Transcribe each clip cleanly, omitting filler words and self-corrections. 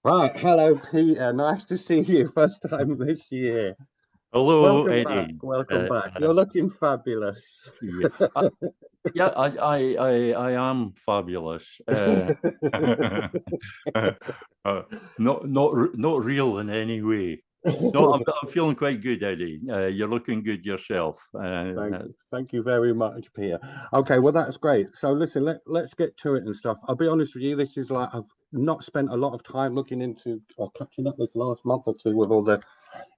Right, hello Peter. Nice to see you. First time this year. Hello, Welcome back. Eddie. Welcome back. You're looking fabulous. Yeah, yeah, I am fabulous. Not real in any way. No, I'm feeling quite good, Eddie. You're looking good yourself. Thank you very much, Peter. Okay, well that's great. So listen, let's get to it and stuff. I'll be honest with you, this is like I've not spent a lot of time looking into or catching up this last month or two with all the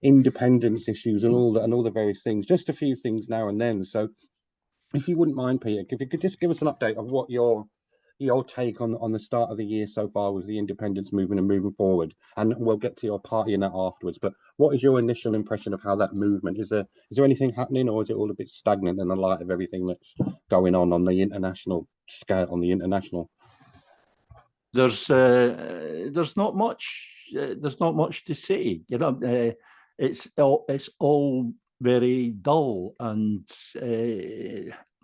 independence issues and all the various things. Just a few things now and then. So if you wouldn't mind, Peter, if you could just give us an update of what your take on the start of the year so far with the independence movement and moving forward, and we'll get to your party in that afterwards. But what is your initial impression of how that movement is there anything happening, or is it all a bit stagnant in the light of everything that's going on the international scale, on the international? There's not much. There's not much to say. It's all very dull and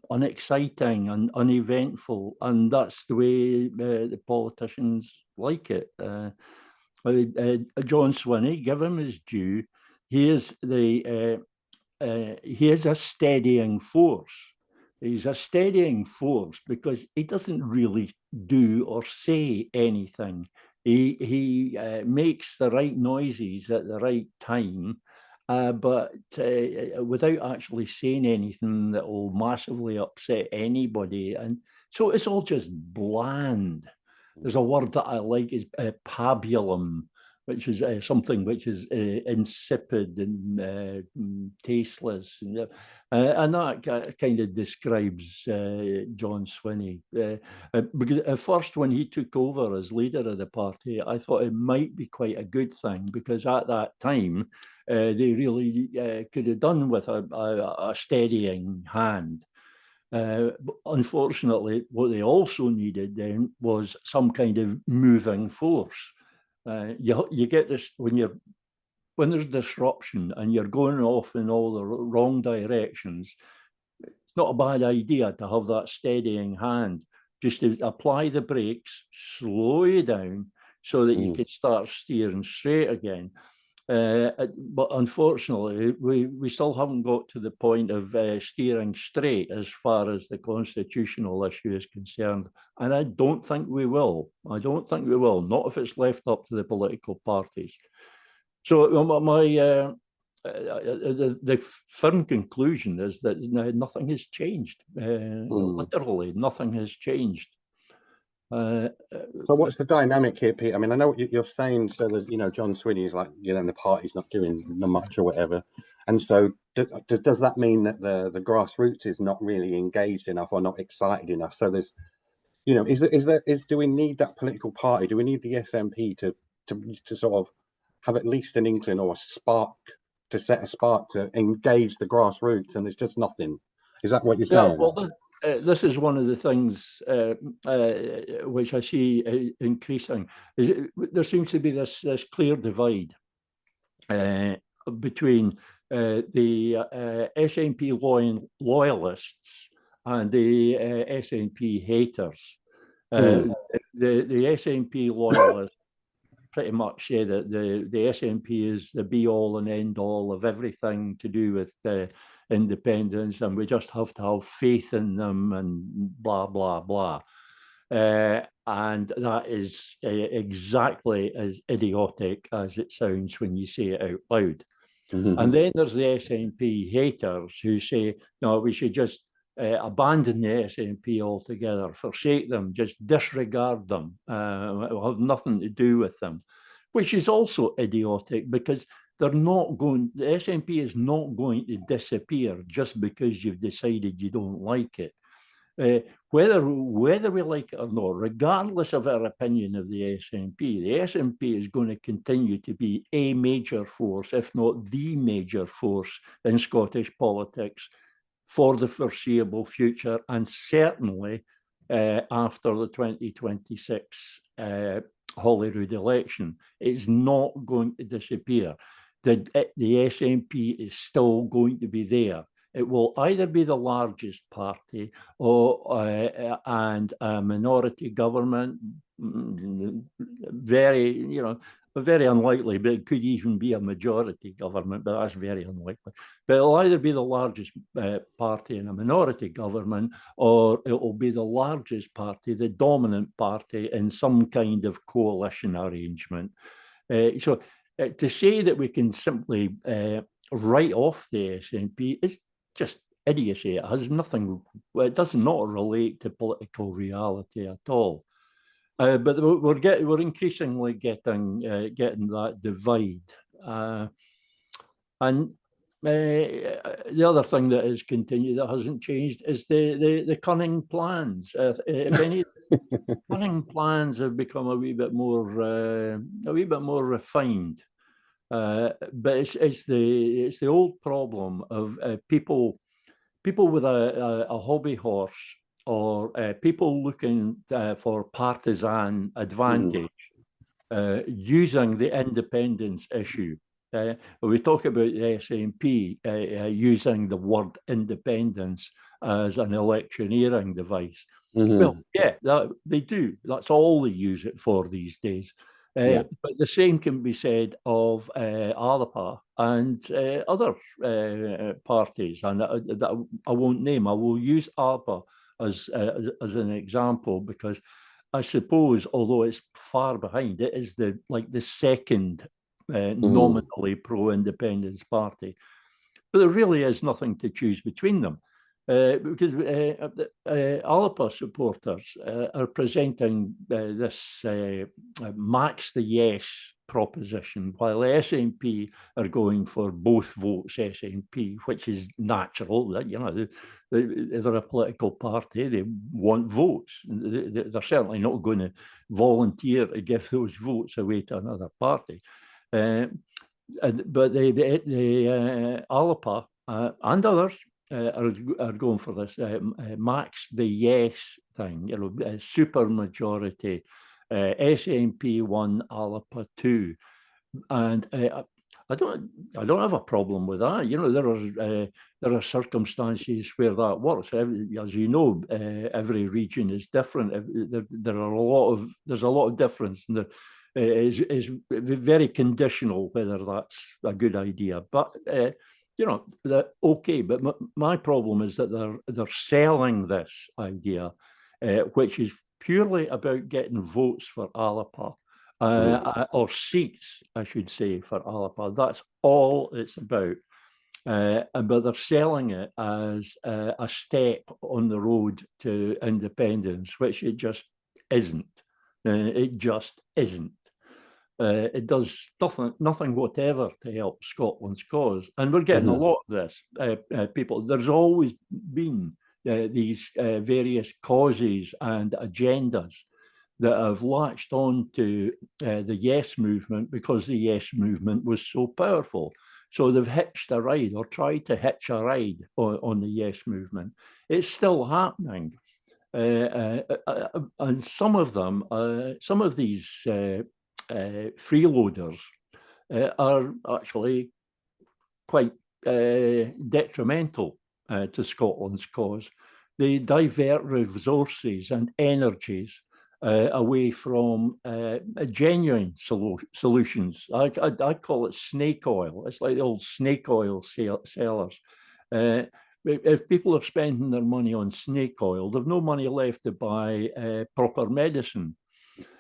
unexciting and uneventful, and that's the way the politicians like it. John Swinney, give him his due. He is a steadying force. He's a steadying force because he doesn't really do or say anything. He makes the right noises at the right time, but without actually saying anything that will massively upset anybody. And so it's all just bland. There's a word that I like is pabulum, which is something which is insipid and tasteless. And that kind of describes John Swinney. Because at first, when he took over as leader of the party, I thought it might be quite a good thing, because at that time, they really could have done with a steadying hand. Unfortunately, what they also needed then was some kind of moving force. You get this when there's disruption and you're going off in all the wrong directions. It's not a bad idea to have that steadying hand, just to apply the brakes, slow you down so that you can start steering straight again. But unfortunately, we still haven't got to the point of steering straight as far as the constitutional issue is concerned. And I don't think we will. I don't think we will, not if it's left up to the political parties. So the firm conclusion is that nothing has changed. Literally, nothing has changed. So what's the dynamic here, Pete? I mean, I know what you're saying. So there's, John Swinney is like, the party's not doing much or whatever. And so does that mean that the grassroots is not really engaged enough or not excited enough? So there's, do we need that political party? Do we need the SNP to sort of have at least an inkling or a spark, to set a spark to engage the grassroots? And there's just nothing. Is that what you're saying? Yeah, well, this is one of the things which I see increasing. There seems to be this clear divide between the SNP loyalists and the SNP haters. The SNP loyalists pretty much say that the SNP is the be all and end all of everything to do with independence, and we just have to have faith in them and blah, blah, blah. And that is exactly as idiotic as it sounds when you say it out loud. And then there's the SNP haters who say, no, we should just abandon the SNP altogether, forsake them, just disregard them, we'll have nothing to do with them, which is also idiotic, because the SNP is not going to disappear just because you've decided you don't like it. Whether we like it or not, regardless of our opinion of the SNP is going to continue to be a major force, if not the major force, in Scottish politics for the foreseeable future, and certainly after the 2026 Holyrood election. It's not going to disappear. The SNP is still going to be there. It will either be the largest party and a minority government, very, very unlikely, but it could even be a majority government, but that's very unlikely. But it'll either be the largest party in a minority government, or it will be the largest party, the dominant party, in some kind of coalition arrangement. So to say that we can simply write off the SNP is just idiocy. It has nothing, it does not relate to political reality at all. But we're increasingly getting that divide, and the other thing that has continued, that hasn't changed, is the cunning plans. If any cunning plans have become a wee bit more refined, but it's the old problem of people with a hobby horse, or people looking for partisan advantage, using the independence issue. We talk about the SNP using the word independence as an electioneering device. Well, yeah, they do. That's all they use it for these days. But the same can be said of ALPA and other parties, and that I won't name. I will use ALPA as an example, because I suppose, although it's far behind, it is the second nominally pro-independence party. But there really is nothing to choose between them. Because ALPA supporters are presenting this max the yes proposition, while the SNP are going for both votes SNP, which is natural. They're a political party, they want votes. They're certainly not going to volunteer to give those votes away to another party. But the ALPA and others are going for this max the yes thing, super majority, SNP 1, ALPA 2, and I don't have a problem with that. There are circumstances where that works. As you know, every region is different. There's a lot of difference, and is very conditional whether that's a good idea. But okay. But my problem is that they're selling this idea, which is purely about getting votes for ALPA. Or seats, I should say, for ALPA. That's all it's about. But they're selling it as a step on the road to independence, which it just isn't. It just isn't. It does nothing whatever to help Scotland's cause. And we're getting a lot of this. People, there's always been these various causes and agendas that have latched on to the yes movement because the yes movement was so powerful. So they've hitched a ride, or tried to hitch a ride on the yes movement. It's still happening. And some of them, some of these freeloaders are actually quite detrimental to Scotland's cause. They divert resources and energies away from genuine solutions. I call it snake oil. It's like the old snake oil sellers. If people are spending their money on snake oil, they've no money left to buy proper medicine.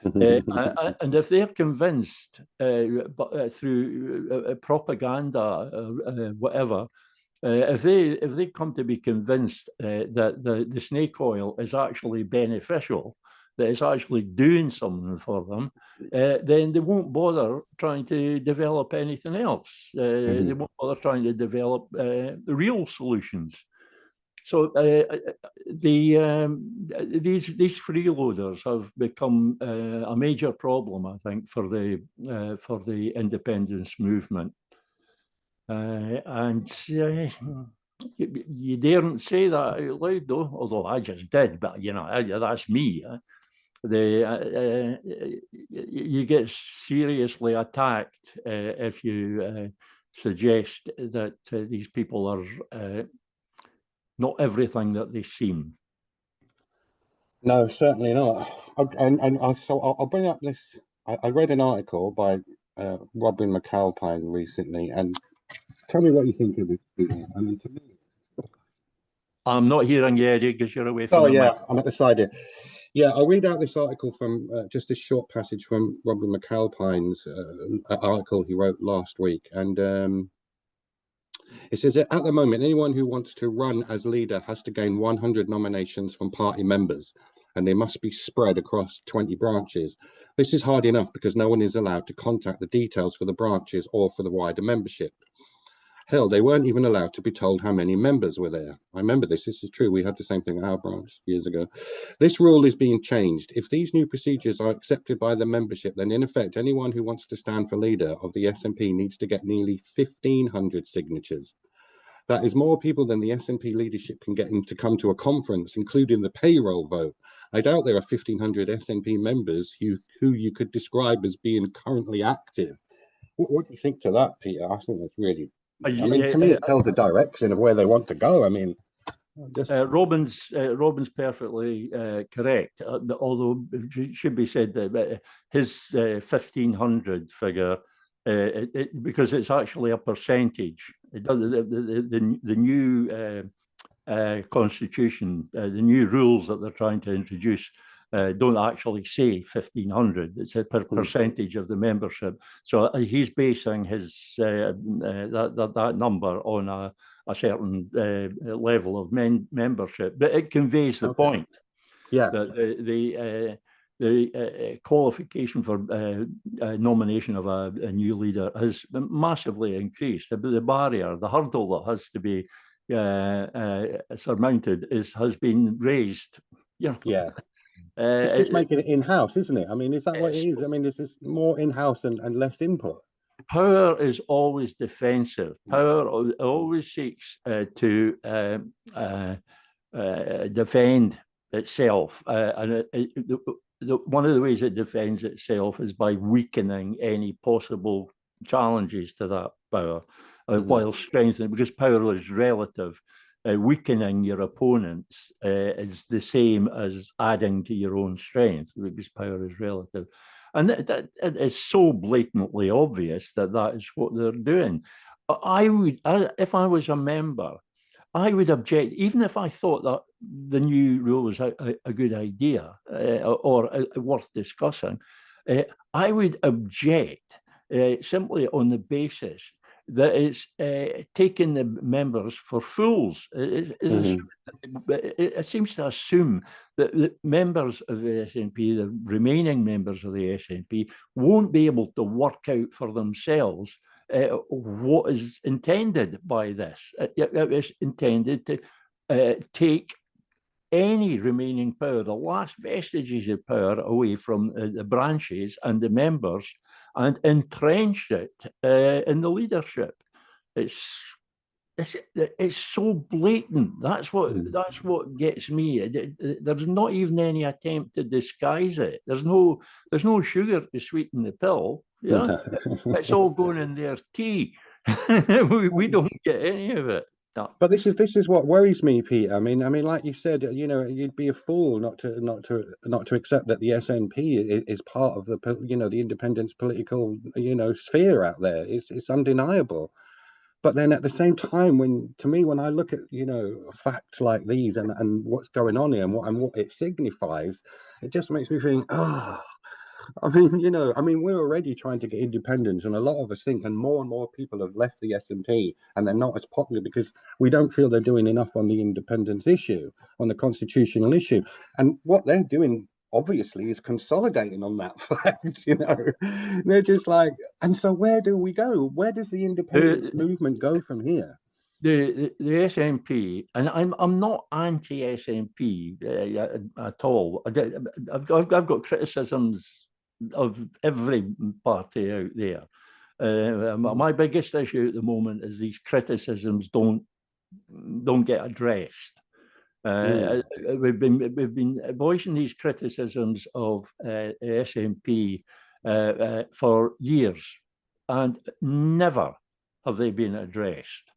And if they're convinced through propaganda or whatever, if they come to be convinced that the snake oil is actually beneficial, that it's actually doing something for them, then they won't bother trying to develop anything else. They won't bother trying to develop real solutions. So these freeloaders have become a major problem, I think, for the independence movement. And you daren't say that out loud, though. Although I just did, but that's me. You get seriously attacked if you suggest that these people are not everything that they seem. No, certainly not. So I'll bring up this I read an article by Robin McAlpine recently, and tell me what you think of it, Peter. I mean, to me. I'm not hearing you, Eddie, because you're away from Oh the mic. yeah, I'm at the side here. Yeah, I'll read out this article from just a short passage from Robin McAlpine's article he wrote last week, and it says that at the moment, anyone who wants to run as leader has to gain 100 nominations from party members, and they must be spread across 20 branches. This is hard enough because no one is allowed to contact the details for the branches or for the wider membership. Hell, they weren't even allowed to be told how many members were there. I remember this. This is true. We had the same thing at our branch years ago. This rule is being changed. If these new procedures are accepted by the membership, then in effect, anyone who wants to stand for leader of the SNP needs to get nearly 1,500 signatures. That is more people than the SNP leadership can get in to come to a conference, including the payroll vote. I doubt there are 1,500 SNP members who you could describe as being currently active. What do you think to that, Peter? I think that's really, I mean, to me, it tells the direction of where they want to go. I mean, just Robin's perfectly correct. Although it should be said that his 1,500 figure, because it's actually a percentage. It does the new constitution, the new rules that they're trying to introduce. Don't actually say 1,500. It's a percentage of the membership. So he's basing his that number on a certain level of membership, but it conveys the point. Yeah. That the qualification for nomination of a new leader has massively increased. The barrier, the hurdle that has to be surmounted has been raised. Yeah. It's just making it in-house, isn't it? I mean, is that what it is? I mean, this is more in-house and less input. Power is always defensive. Power always seeks to defend itself. And one of the ways it defends itself is by weakening any possible challenges to that power, while strengthening, because power is relative. Weakening your opponents is the same as adding to your own strength, because power is relative. And that it is so blatantly obvious that that is what they're doing. If I was a member, I would object, even if I thought that the new rule was a good idea or worth discussing. I would object simply on the basis that it's taking the members for fools. It seems to assume that the members of the SNP, the remaining members of the SNP, won't be able to work out for themselves what is intended by this. It is intended to take any remaining power, the last vestiges of power, away from the branches and the members, and entrenched it in the leadership. It's so blatant. That's what gets me. There's not even any attempt to disguise it. There's no sugar to sweeten the pill. Yeah, it's all going in their tea. we don't get any of it. No. But this is what worries me, Peter. I mean, like you said, you know, you'd be a fool not to accept that the SNP is part of the, you know, the independence political, you know, sphere out there. It's undeniable. But then at the same time, when I look at, you know, facts like these and what's going on here and what it signifies, it just makes me think, I mean, you know, we're already trying to get independence, and a lot of us think, and more people have left the SNP, and they're not as popular because we don't feel they're doing enough on the independence issue, on the constitutional issue. And what they're doing, obviously, is consolidating on that fact, you know. They're just like, and so where do we go? Where does the independence movement go from here? The SNP, and I'm not anti-SNP at all. I've got criticisms of every party out there. My biggest issue at the moment is these criticisms don't get addressed. We've been voicing these criticisms of SNP for years, and never have they been addressed.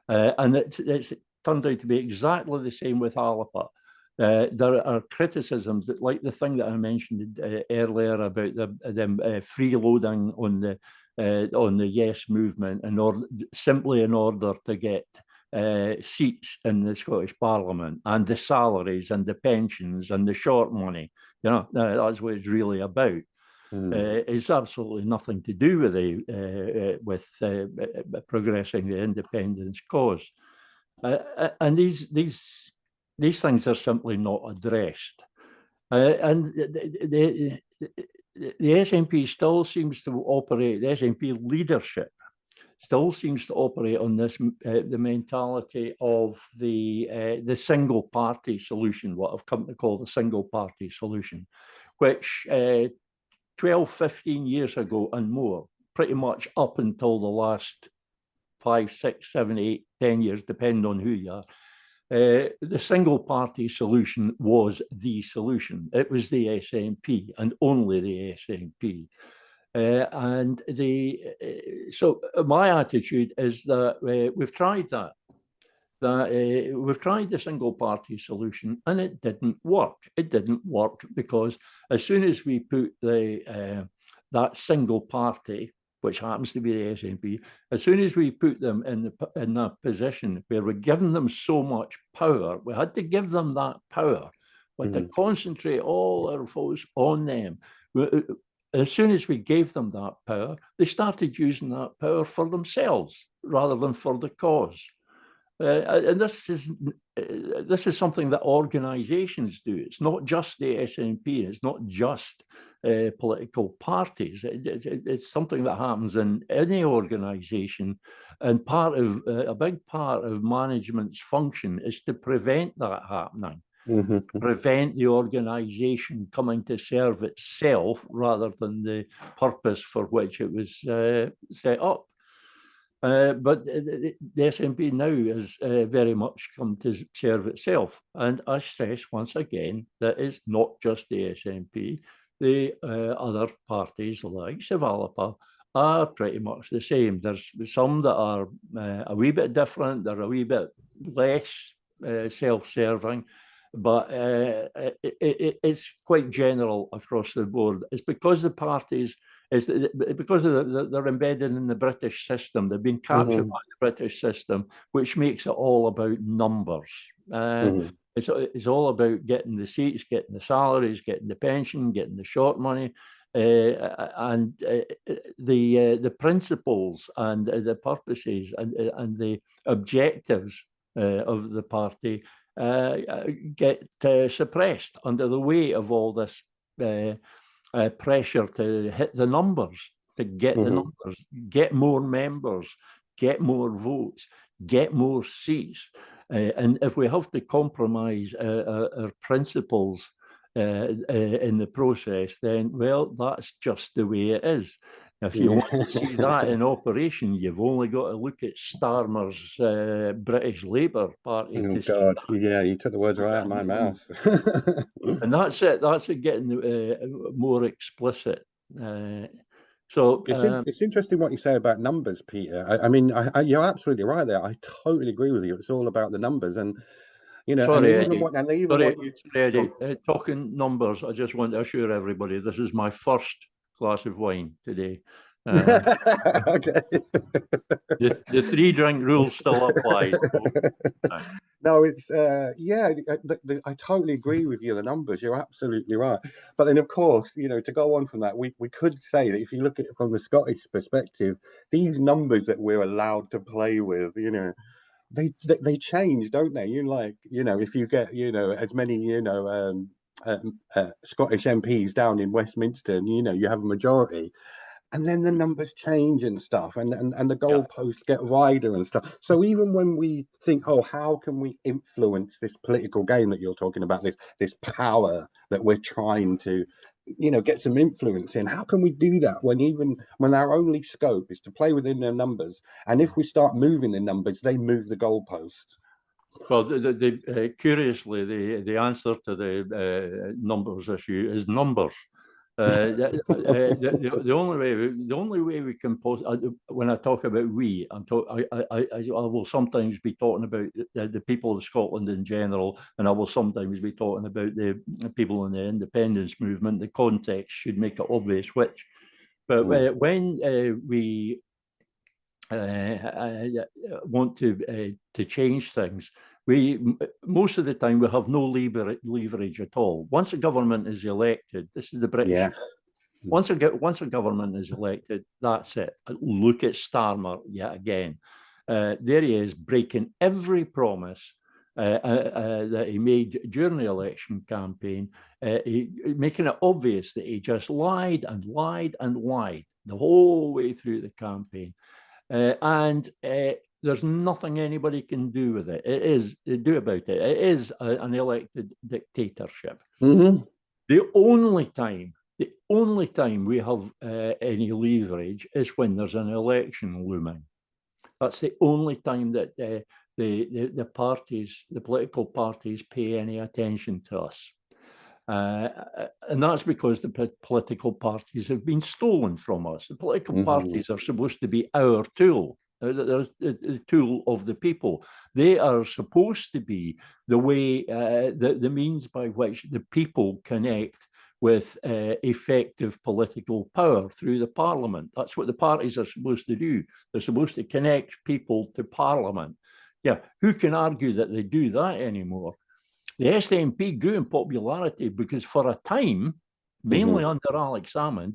And it's turned out to be exactly the same with Alapa. There are criticisms that, like the thing that I mentioned earlier about them freeloading on the Yes movement, simply in order to get seats in the Scottish Parliament, and the salaries and the pensions and the short money. That's what it's really about. It's absolutely nothing to do with progressing the independence cause, and these things are simply not addressed. And the SNP still seems to operate. The SNP leadership still seems to operate on this the mentality of the single party solution, what I've come to call the single party solution, which 12, 15 years ago and more, pretty much up until the last 5, 6, 7, 8, 10 years, depending on who you are, the single party solution was the solution. It was the SNP and only the SNP. So my attitude is that we've tried that. We've tried the single party solution and it didn't work. It didn't work because as soon as we put that single party, which happens to be the SNP, as soon as we put them in that position where we're giving them so much power, we had to give them that power. We had to concentrate all our focus on them. As soon as we gave them that power, they started using that power for themselves rather than for the cause. And this is something that organisations do. It's not just the SNP. It's not just political parties. It's something that happens in any organisation, and a big part of management's function is to prevent that happening. Prevent the organisation coming to serve itself rather than the purpose for which it was set up. But the SNP now has very much come to serve itself. And I stress once again that it's not just the SNP. The other parties like Savalapa are pretty much the same. There's some that are a wee bit different. They're a wee bit less self-serving. But it's quite general across the board. It's because the parties, because they're embedded in the British system. They've been captured by the British system, which makes it all about numbers. It's all about getting the seats, getting the salaries, getting the pension, getting the short money, and the principles and the purposes and the objectives of the party get suppressed under the weight of all this pressure to hit the numbers, to get the numbers, get more members, get more votes, get more seats. And if we have to compromise our principles in the process, then, well, that's just the way it is. If you want to see that in operation, you've only got to look at Starmer's British Labour Party. Oh, God, yeah, you took the words right out of my mouth. And that's it. That's it getting more explicit. So it's interesting what you say about numbers, Peter. I mean, you're absolutely right there. I totally agree with you. It's all about the numbers, and Sorry, Eddie, talking numbers, I just want to assure everybody this is my first glass of wine today. Okay. The 3-drink rule still applies. No, it's I totally agree with you. The numbers, you're absolutely right. But then, of course, to go on from that, we could say that if you look at it from the Scottish perspective, these numbers that we're allowed to play with, they change, don't they? If you get as many Scottish MPs down in Westminster, and you have a majority. And then the numbers change and stuff, and the goalposts get wider and stuff. So even when we think, oh, how can we influence this political game that you're talking about, this power that we're trying to, get some influence in, how can we do that when our only scope is to play within their numbers? And if we start moving the numbers, they move the goalposts. Well, curiously, the answer to the numbers issue is numbers. The only way we can when I talk about we, I will sometimes be talking about the people of Scotland in general, and I will sometimes be talking about the people in the independence movement. The context should make it obvious which. But when we want to change things, most of the time we have no leverage at all. Once a government is elected, this is the British. Yeah. Once a government is elected, that's it. Look at Starmer yet again. There he is, breaking every promise that he made during the election campaign, making it obvious that he just lied and lied and lied the whole way through the campaign. And there's nothing anybody can do with it. Do about it. It is an elected dictatorship. Mm-hmm. The only time we have any leverage is when there's an election looming. That's the only time that the parties, the political parties, pay any attention to us. And that's because the political parties have been stolen from us. The political parties are supposed to be our tool. They're the tool of the people. They are supposed to be the way, the means by which the people connect with effective political power through the parliament. That's what the parties are supposed to do. They're supposed to connect people to parliament. Yeah, who can argue that they do that anymore? The SNP grew in popularity because for a time, mainly under Alex Salmond,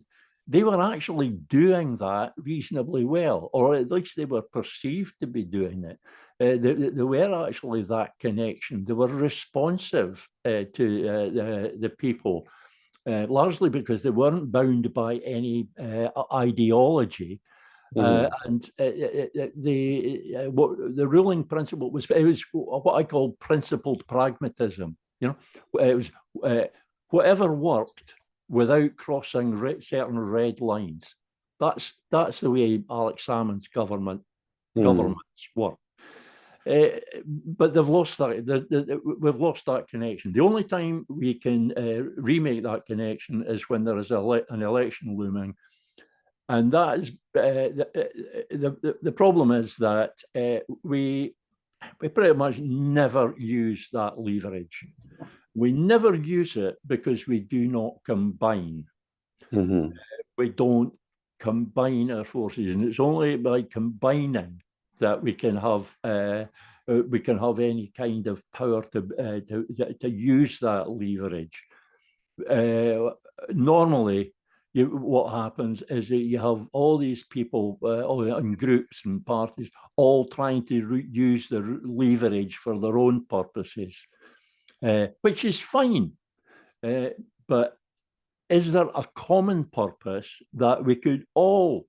they were actually doing that reasonably well, or at least they were perceived to be doing it. They were actually that connection. They were responsive to the people, largely because they weren't bound by any ideology. And the ruling principle was what I call principled pragmatism. You know, it was whatever worked without crossing certain red lines. That's the way Alex Salmond's governments work. But they've lost that. We've lost that connection. The only time we can remake that connection is when there is an election looming. And that is the problem is that we pretty much never use that leverage. We never use it because we do not combine. We don't combine our forces, and it's only by combining that we can have any kind of power to use that leverage. Normally, what happens is that you have all these people in groups and parties all trying to use the leverage for their own purposes, which is fine. But is there a common purpose that we could all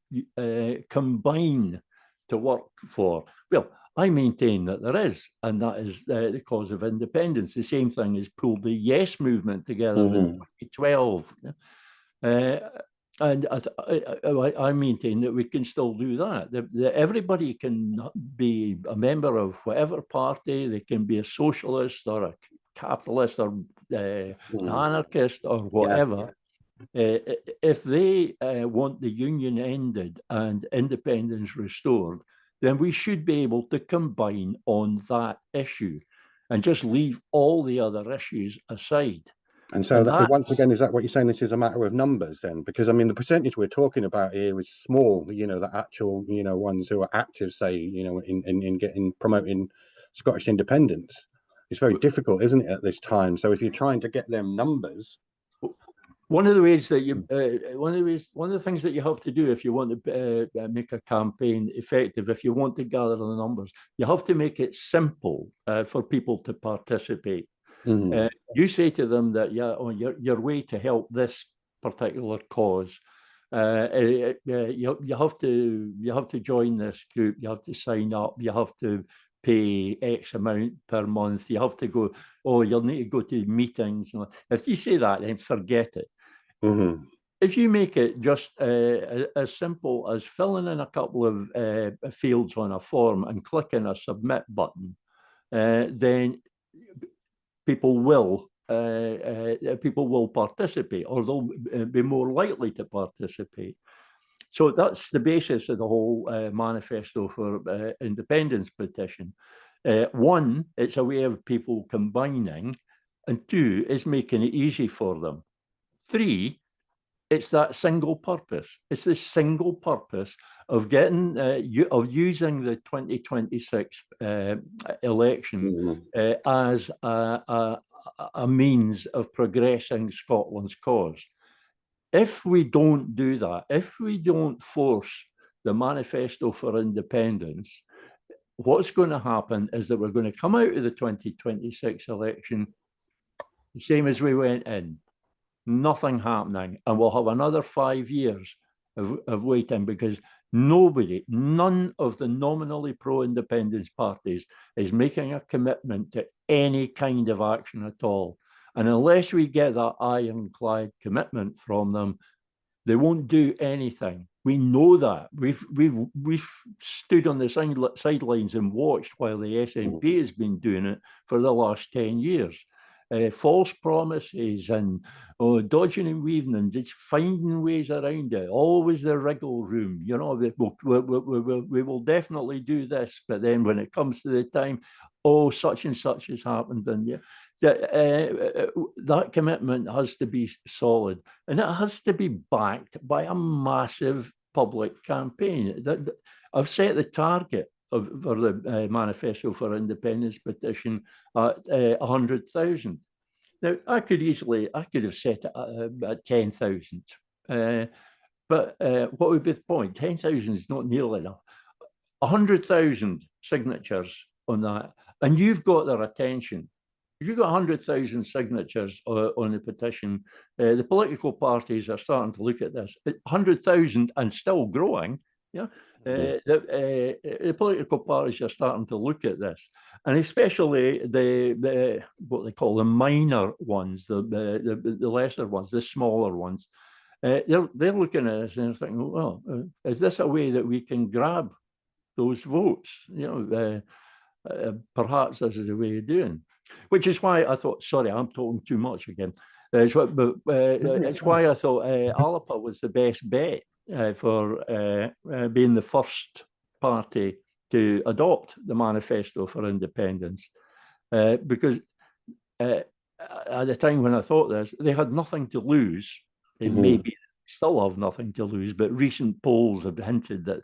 combine to work for? Well, I maintain that there is, and that is the cause of independence. The same thing as pulled the Yes movement together in 2012. And I maintain that we can still do that. Everybody can be a member of whatever party. They can be a socialist or a capitalist or an anarchist or whatever. If they want the union ended and independence restored, then we should be able to combine on that issue and just leave all the other issues aside. And so once again, is that what you're saying? This is a matter of numbers then? Because I mean, the percentage we're talking about here is small, the actual, ones who are active, say, in promoting Scottish independence. It's very difficult, isn't it, at this time? So if you're trying to get them numbers. One of the ways that one of the things that you have to do if you want to make a campaign effective, if you want to gather the numbers, you have to make it simple for people to participate. You say to them that your way to help this particular cause, you have to join this group, you have to sign up, you have to pay X amount per month, you have to go, you'll need to go to meetings. If you say that, then forget it. If you make it just as simple as filling in a couple of fields on a form and clicking a submit button, then people will people will participate, or they'll be more likely to participate. So that's the basis of the whole manifesto for independence petition. One, it's a way of people combining, and two, it's making it easy for them. Three, it's that single purpose. It's the single purpose of getting of using the 2026 election as a means of progressing Scotland's cause. If we don't do that, if we don't force the manifesto for independence, what's going to happen is that we're going to come out of the 2026 election the same as we went in. Nothing happening, and we'll have another 5 years of waiting, because none of the nominally pro-independence parties is making a commitment to any kind of action at all. And unless we get that ironclad commitment from them, they won't do anything. We know that. We've stood on the sidelines and watched while the SNP has been doing it for the last 10 years. False promises and dodging and weaving and just finding ways around it. Always the wriggle room. You know, we will definitely do this, but then when it comes to the time, oh, such and such has happened, and that commitment has to be solid, and it has to be backed by a massive public campaign. I've set the target for the manifesto for independence petition at 100,000. Now, I could have set it at 10,000. But what would be the point? 10,000 is not nearly enough. 100,000 signatures on that, and you've got their attention. If you've got 100,000 signatures on the petition, the political parties are starting to look at this. 100,000 and still growing. Yeah, the political parties are starting to look at this, and especially the what they call the minor ones, the lesser ones, the smaller ones. They're looking at this and they're thinking, well, is this a way that we can grab those votes? You know, perhaps this is a way of doing. Which is why I thought, sorry, I'm talking too much again. It's why I thought Alapa was the best bet for being the first party to adopt the manifesto for independence, because at the time when I thought this, they had nothing to lose. They maybe still have nothing to lose, but recent polls have hinted that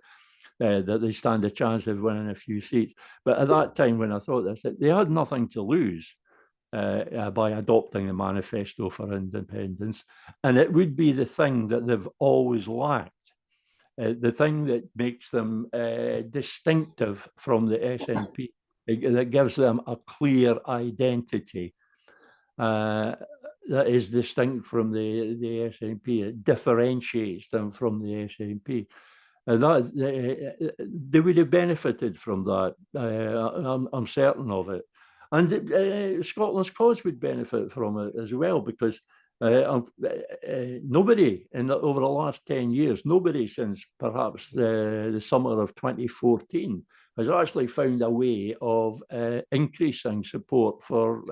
they stand a chance of winning a few seats. But at that time when I thought this, they had nothing to lose by adopting the manifesto for independence. And it would be the thing that they've always lacked, the thing that makes them distinctive from the SNP, that gives them a clear identity that is distinct from the SNP. It differentiates them from the SNP. They would have benefited from that. I'm certain of it. And Scotland's cause would benefit from it as well, because nobody over the last 10 years, nobody since perhaps the summer of 2014 has actually found a way of increasing support for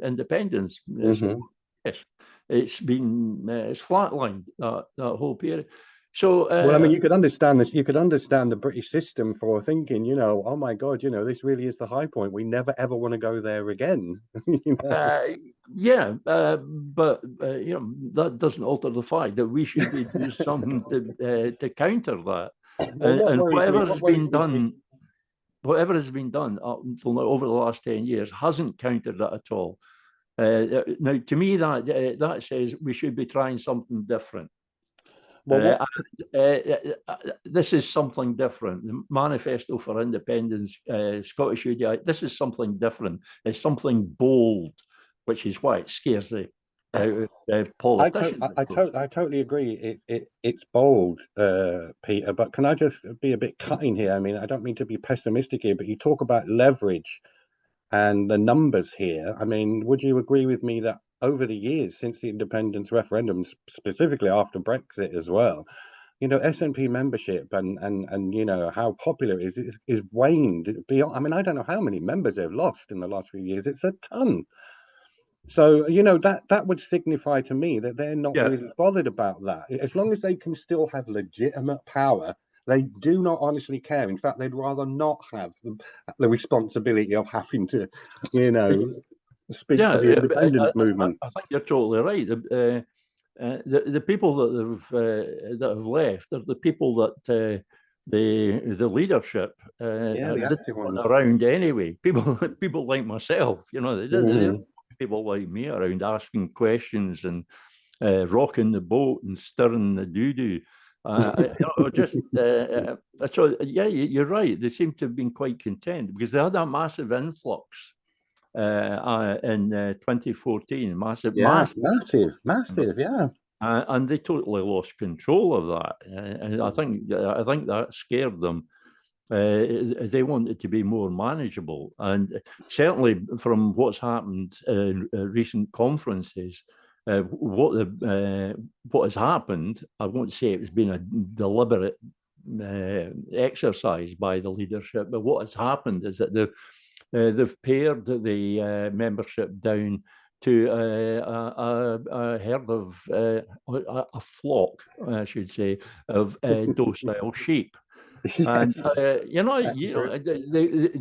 independence. Yes, it's flatlined that whole period. So, well, I mean, you could understand this. You could understand the British system for thinking, you know, oh my God, you know, this really is the high point. We never ever want to go there again. You know? Yeah, but you know, that doesn't alter the fact that we should do something to counter that. Well, and whatever has been done up until now over the last 10 years hasn't countered that at all. Now, to me, that says we should be trying something different. Well, this is something different. The Manifesto for Independence, Scottish UDI, this is something different. It's something bold, which is why it scares the politicians. I totally agree. It's bold, Peter, but can I just be a bit cutting here? I mean, I don't mean to be pessimistic here, but you talk about leverage and the numbers here. I mean, would you agree with me that over the years since the independence referendum, specifically after Brexit as well, you know, SNP membership and you know how popular it is waned beyond. I mean, I don't know how many members they've lost in the last few years. It's a ton. So, you know, that would signify to me that they're not Yeah, really bothered about that. As long as they can still have legitimate power, they do not honestly care. In fact, they'd rather not have the responsibility of having to, you know, speak yeah. for the independence movement. I think you're totally right. The people that have left are the people that the leadership Yeah, the didn't active want ones. around anyway. People like myself, you know, they didn't Mhm. want people like me around asking questions and rocking the boat and stirring the doo doo. So yeah, you're right. They seem to have been quite content because they had a massive influx in 2014, Yeah, massive. massive, yeah. And they totally lost control of that, and I think that scared them. They wanted to be more manageable, and certainly from what's happened in recent conferences, what has happened, I won't say it's been a deliberate exercise by the leadership, but what has happened is that they've pared the membership down to a herd of a flock, I should say, of docile sheep. And Yes,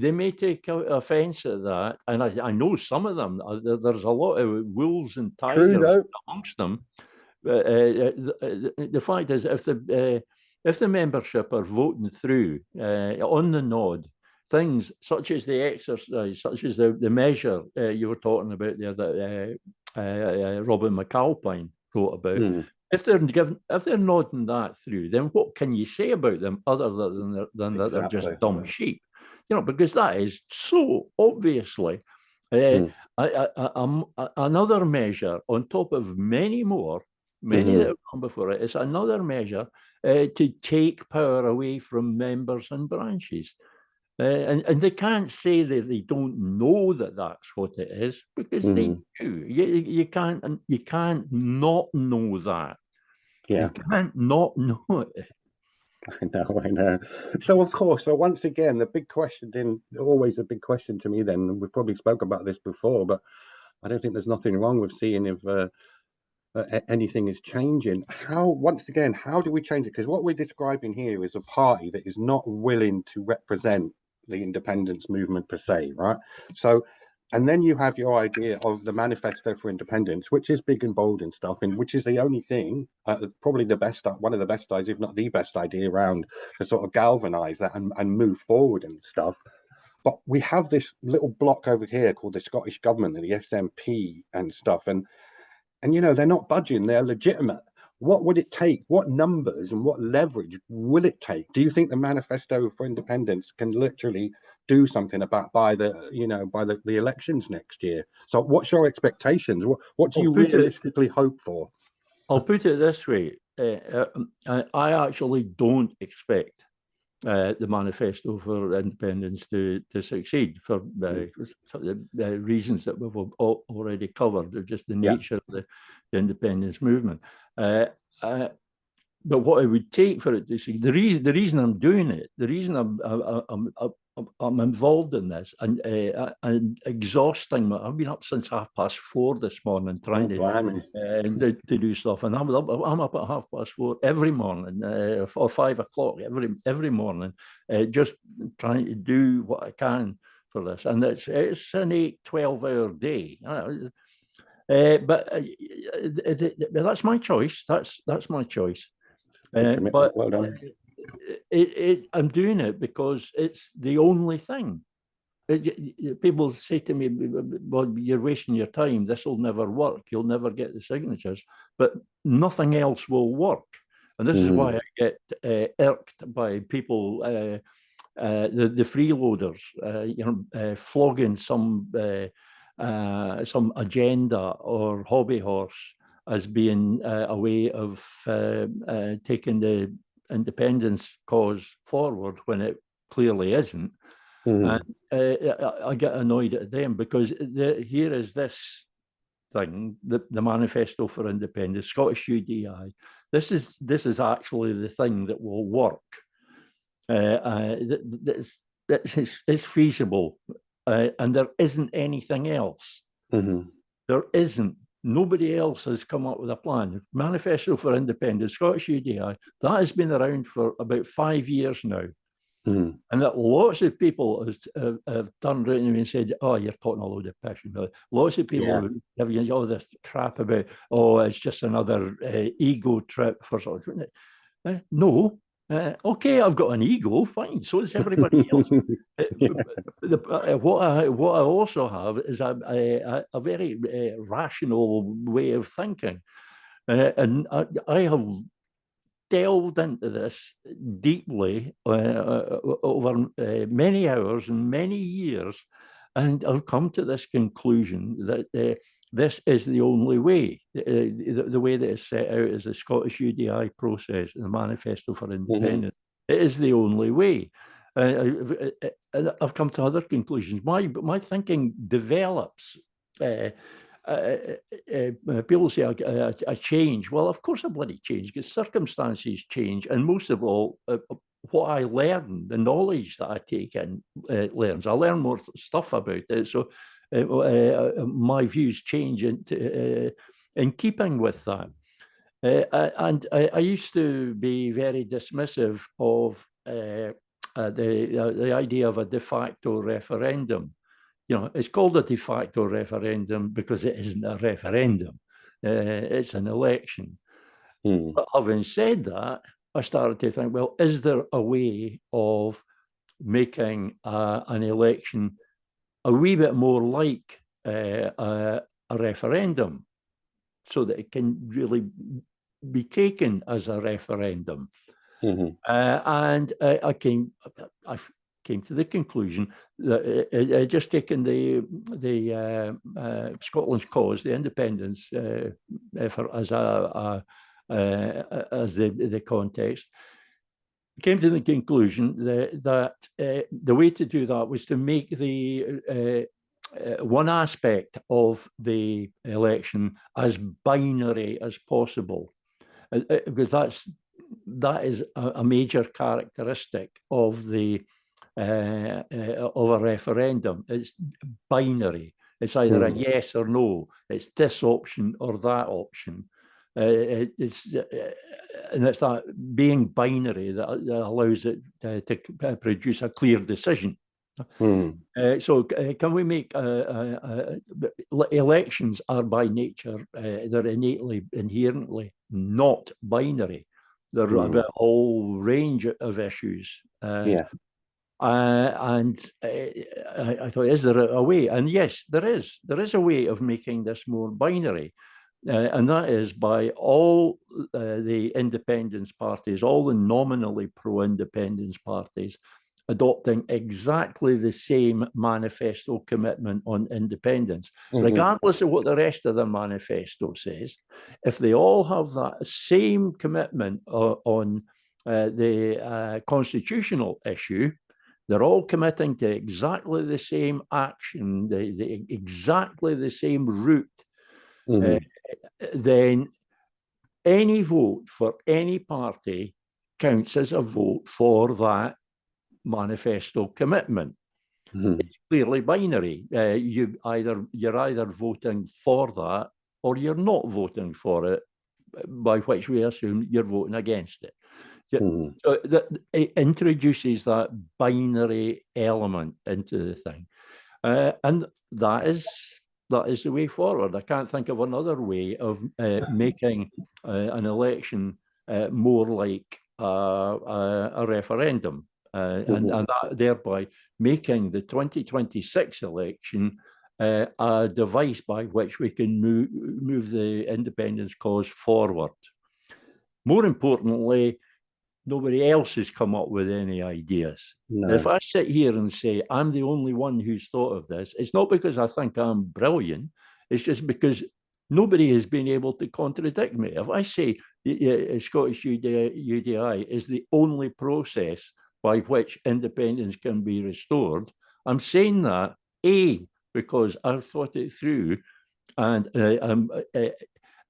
they may take offence at that, and I know some of them. There's a lot of wolves and true tigers though. amongst them. The fact is, if the membership are voting through on the nod things such as the exercise, such as the measure you were talking about there that Robin McAlpine wrote about. Mm, If they're nodding that through, then what can you say about them other than that they're just exactly. dumb sheep? You know, because that is so obviously uh, Mm, another measure on top of many that mhm. have come before it. It's another measure to take power away from members and branches. And they can't say that they don't know that that's what it is because they Mhm. do. You can't not know that. You Yeah, can't not know it. I know. So of course, so once again, the big question, then always a big question to me. Then we've probably spoke about this before, but I don't think there's nothing wrong with seeing if anything is changing. How, once again, how do we change it? Because what we're describing here is a party that is not willing to represent the independence movement per se, right? So, and then you have your idea of the manifesto for independence, which is big and bold and stuff, and which is the only thing, probably the best, one of the best ideas, if not the best idea around to sort of galvanize that and move forward and stuff. But we have this little block over here called the Scottish government and the SNP and stuff, and you know they're not budging, they're legitimate. What would it take, what numbers and what leverage will it take? Do you think the manifesto for independence can literally do something about by the, you know, by the elections next year? So what's your expectations? What do I'll you put it. realistically hope for? I'll put it this way. I actually don't expect the manifesto for independence to succeed for the reasons that we've already covered, just the Yeah. nature of the independence movement. Uh, uh, but what it would take for it to succeed, the reason I'm doing it, the reason I'm involved in this and exhausting. I've been up since 4:30 this morning Oh, trying blimey. to do stuff, and I'm up at 4:30 every morning, or 5 o'clock every morning, just trying to do what I can for this, and it's an 8-12 hour day. But that's my choice. That's my choice. Big But commitment, well done. I'm doing it because it's the only thing. People say to me, "Well, you're wasting your time. This will never work. You'll never get the signatures." But nothing else will work, and this is Mm, why I get irked by people, the freeloaders, flogging some agenda or hobby horse as being a way of taking the independence cause forward when it clearly isn't. And mm, I get annoyed at them because here is this thing, the Manifesto for Independence, Scottish UDI. This is actually the thing that will work. It's feasible, and there isn't anything else. mm. There isn't. Nobody else has come up with a plan. Manifesto for Independence, Scottish UDI, that has been around for about 5 years now. Mm. And that lots of people have turned around to me and said, "Oh, you're talking a load of piss." Lots of people have you all this crap about, "Oh, it's just another ego trip for something." No. Okay, I've got an ego, fine. So does everybody else. What I also have is a very rational way of thinking. And I have delved into this deeply over many hours and many years, and I've come to this conclusion that this is the only way. The way that it's set out is the Scottish UDI process, the Manifesto for Independence. It is the only way. I've come to other conclusions. My thinking develops. People say a change. Well, of course, a bloody change because circumstances change, and most of all, what I learn, the knowledge that I take in, learns. I learn more stuff about it, so my views change in keeping with that. And I used to be very dismissive of the idea of a de facto referendum. It's called a de facto referendum because it isn't a referendum. It's an election. But having said that, I started to think, well, is there a way of making an election a wee bit more like a referendum so that it can really be taken as a referendum? And I came to the conclusion that just taking the Scotland's cause, the independence effort as the context, came to the conclusion that the way to do that was to make the one aspect of the election as binary as possible, because that is a major characteristic of a referendum. It's binary. It's either a yes or no. It's this option or that option. And it's that being binary that allows it to produce a clear decision. So can we make elections are by nature, they're inherently not binary. They're about a whole range of issues. And I thought, is there a way? And yes, there is. There is a way of making this more binary. And that is by all the independence parties, all the nominally pro-independence parties, adopting exactly the same manifesto commitment on independence, regardless of what the rest of the manifesto says. If they all have that same commitment on the constitutional issue, they're all committing to exactly the same action, exactly the same route, then any vote for any party counts as a vote for that manifesto commitment. It's clearly binary. You're either voting for that or you're not voting for it, by which we assume you're voting against it. So it introduces that binary element into the thing, and that is the way forward. I can't think of another way of making an election more like a referendum, and that thereby making the 2026 election a device by which we can move the independence cause forward. More importantly, nobody else has come up with any ideas. No. If I sit here and say I'm the only one who's thought of this, it's not because I think I'm brilliant. It's just because nobody has been able to contradict me. If I say Scottish UDI is the only process by which independence can be restored, I'm saying that, A, because I've thought it through and I'm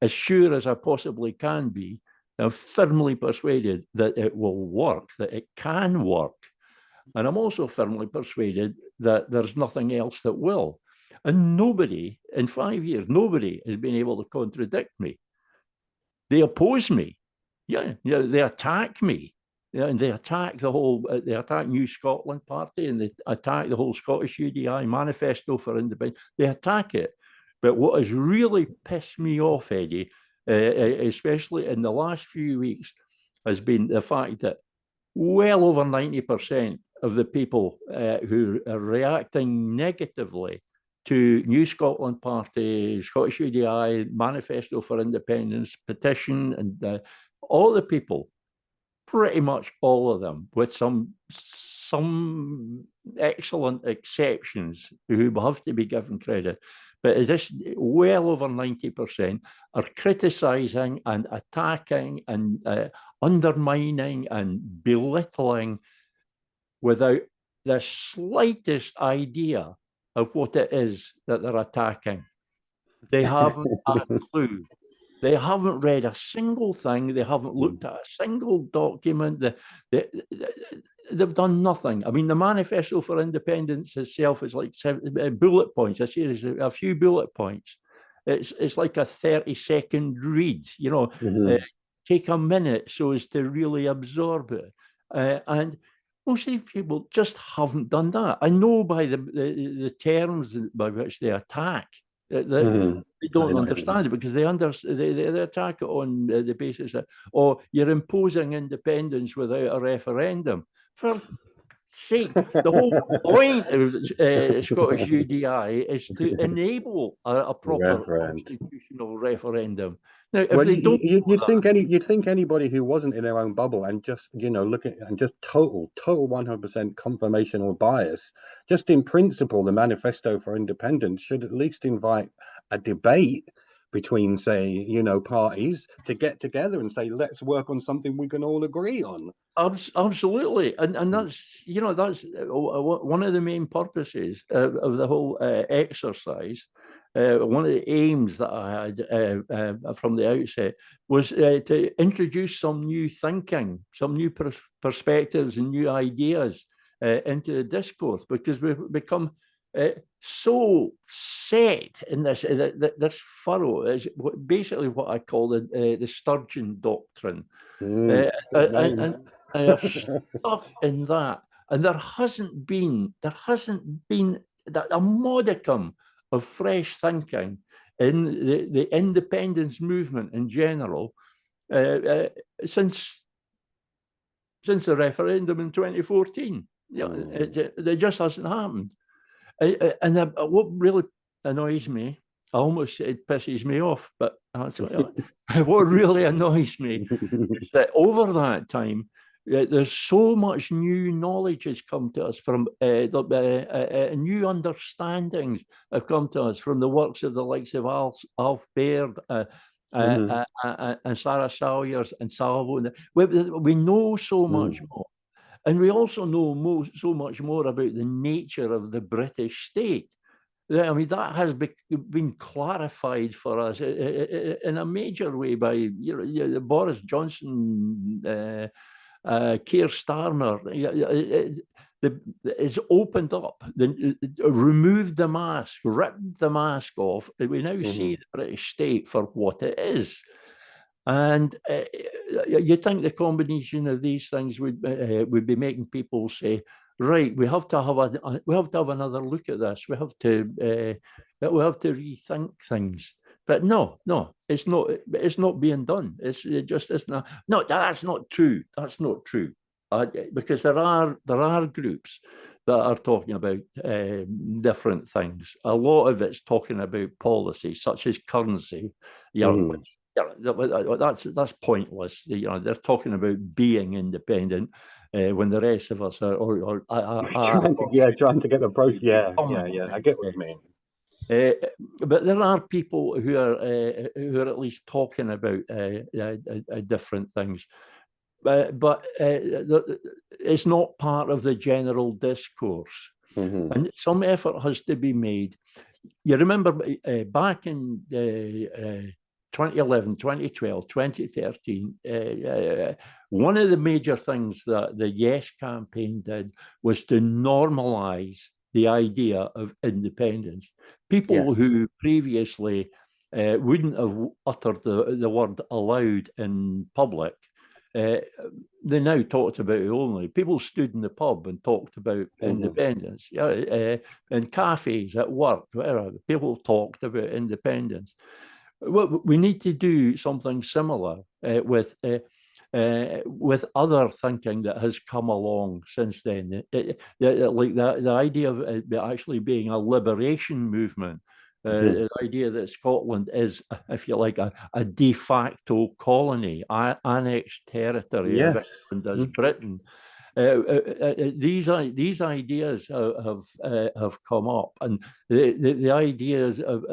as sure as I possibly can be, I'm firmly persuaded that it will work, that it can work. And I'm also firmly persuaded that there's nothing else that will. And nobody, in 5 years, nobody has been able to contradict me. They oppose me. Yeah, they attack me. Yeah, and they attack they attack New Scotland Party, and they attack the whole Scottish UDI manifesto for independence. They attack it. But what has really pissed me off, Eddie, especially in the last few weeks, has been the fact that well over 90% of the people who are reacting negatively to New Scotland Party, Scottish UDI, Manifesto for Independence, petition, and all the people, pretty much all of them, with some excellent exceptions who have to be given credit, but this well over 90% are criticising and attacking and undermining and belittling without the slightest idea of what it is that they're attacking. They haven't a clue. They haven't read a single thing. They haven't looked at a single document. They've done nothing. I mean, the Manifesto for Independence itself is like bullet points, a series of a few bullet points. It's like a 30-second read, take a minute so as to really absorb it. And most of these people just haven't done that. I know by the terms by which they attack, they don't understand it, because they attack it on the basis that, you're imposing independence without a referendum. For sake, the whole point of Scottish UDI is to enable a proper constitutional referendum. Now, if they don't, you'd think anybody who wasn't in their own bubble and just look at and just total 100% confirmational bias, just in principle, the Manifesto for Independence should at least invite a debate between, say, parties to get together and say, let's work on something we can all agree on. Absolutely, and that's that's one of the main purposes of the whole exercise. One of the aims that I had from the outset was to introduce some new thinking, some new perspectives and new ideas into the discourse, because we've become so set in this furrow. Is basically what I call the Sturgeon doctrine. And they're stuck in that, and there hasn't been a modicum of fresh thinking in the independence movement in general since the referendum in 2014. It just hasn't happened. And what really annoys me, it pisses me off, but what really annoys me is that over that time, there's so much new knowledge has come to us from new understandings have come to us from the works of the likes of Alf Baird and Sarah Sawyers and Salvo. We know so much more. And we also know so much more about the nature of the British state. I mean, that has been clarified for us in a major way by Boris Johnson, Keir Starmer. It's opened up, removed the mask, ripped the mask off. We now see the British state for what it is. And you think the combination of these things would be making people say, right, we have to have another look at this. We have to rethink things. But no, it's not being done. It's not. No, that's not true. That's not true. Because there are groups that are talking about different things. A lot of it's talking about policy, such as currency. That's pointless. They're talking about being independent when the rest of us are trying to get the process. I get what you mean. But there are people who are at least talking about different things, but it's not part of the general discourse, and some effort has to be made. You remember back in 2011, 2012, 2013, one of the major things that the Yes campaign did was to normalize the idea of independence. People who previously wouldn't have uttered the word aloud in public, they now talked about it only. People stood in the pub and talked about independence. Yeah, in cafes, at work, wherever, people talked about independence. We need to do something similar with other thinking that has come along since then. Like the idea of it actually being a liberation movement. The idea that Scotland is, if you like, a de facto colony, annexed territory of England as Britain. These ideas have come up, and the ideas of,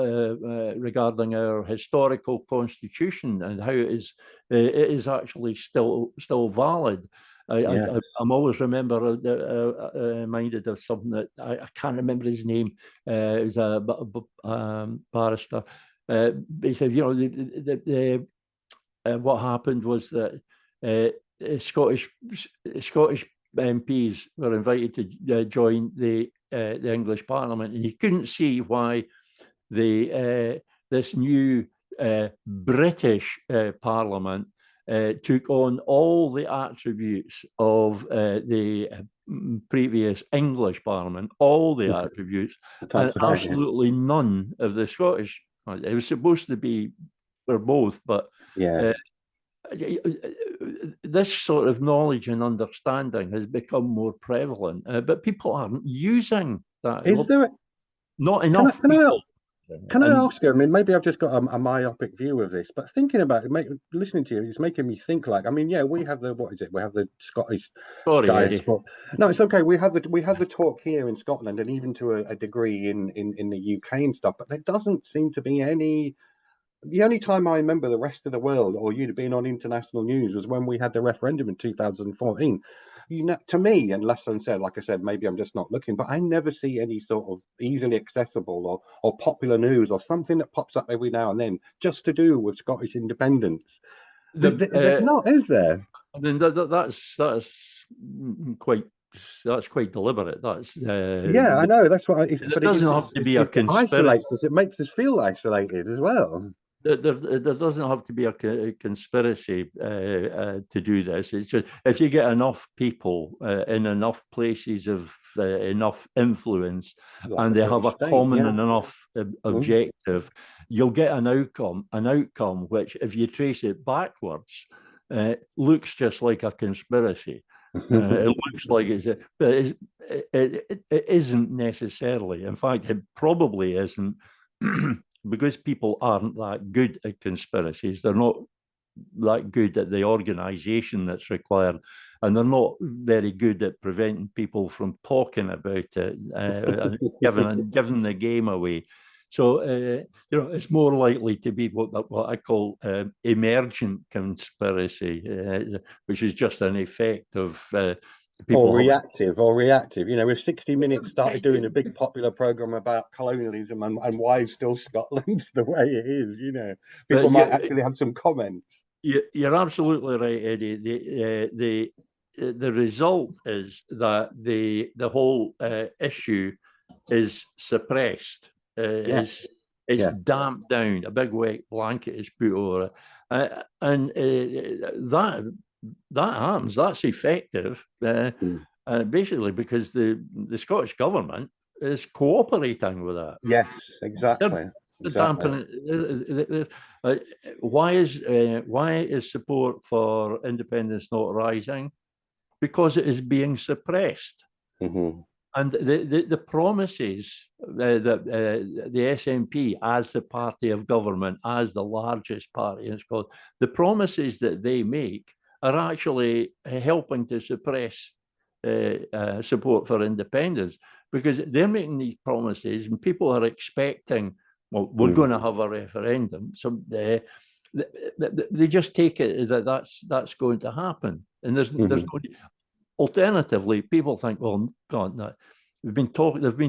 regarding our historical constitution and how it is actually still valid. I'm always reminded of something that I can't remember his name. It was a barrister. He said, you know, what happened was that Scottish MPs were invited to join the English Parliament, and he couldn't see why this new British Parliament took on all the attributes of the previous English Parliament, all the attributes, and absolutely none of the Scottish. It was supposed to be for both, but this sort of knowledge and understanding has become more prevalent, but people aren't using that. Is there not enough people? Can I ask you? I mean, maybe I've just got a myopic view of this, but thinking about it, listening to you, it's making me think. Like, I mean, yeah, we have the we have the Scottish diaspora. No, it's okay. We have the talk here in Scotland, and even to a degree in the UK and stuff. But there doesn't seem to be any. The only time I remember the rest of the world or you'd been on international news was when we had the referendum in 2014. You know, to me, and less than said, like I said, maybe I'm just not looking, but I never see any sort of easily accessible or popular news or something that pops up every now and then just to do with Scottish independence. There's not, is there? I mean, that's quite deliberate. That's I know. That's what. It doesn't have to be a conspiracy. It isolates us. It makes us feel isolated as well. There doesn't have to be a conspiracy to do this. It's just if you get enough people in enough places of enough influence, and they have a common and enough objective, you'll get an outcome which, if you trace it backwards, looks just like a conspiracy. It looks like but it isn't necessarily. In fact, it probably isn't. Because people aren't that good at conspiracies, they're not that good at the organisation that's required, and they're not very good at preventing people from talking about it, giving the game away. So you know, it's more likely to be what I call emergent conspiracy, which is just an effect of. Or reactive. You know, if 60 Minutes started doing a big popular program about colonialism and why is still Scotland the way it is, you know, people might actually have some comments. You're absolutely right, Eddie. The result is that the whole issue is suppressed. It's damped down. A big wet blanket is put over it, and that happens. That's effective, basically because the Scottish government is cooperating with that. Yes, exactly. Why is support for independence not rising? Because it is being suppressed. And the promises that the SNP, as the party of government, as the largest party in Scotland, the promises that they make are actually helping to suppress support for independence, because they're making these promises and people are expecting, well, we're going to have a referendum. So they just take it that that's going to happen. And there's no, alternatively, people think, well, God, no, they've been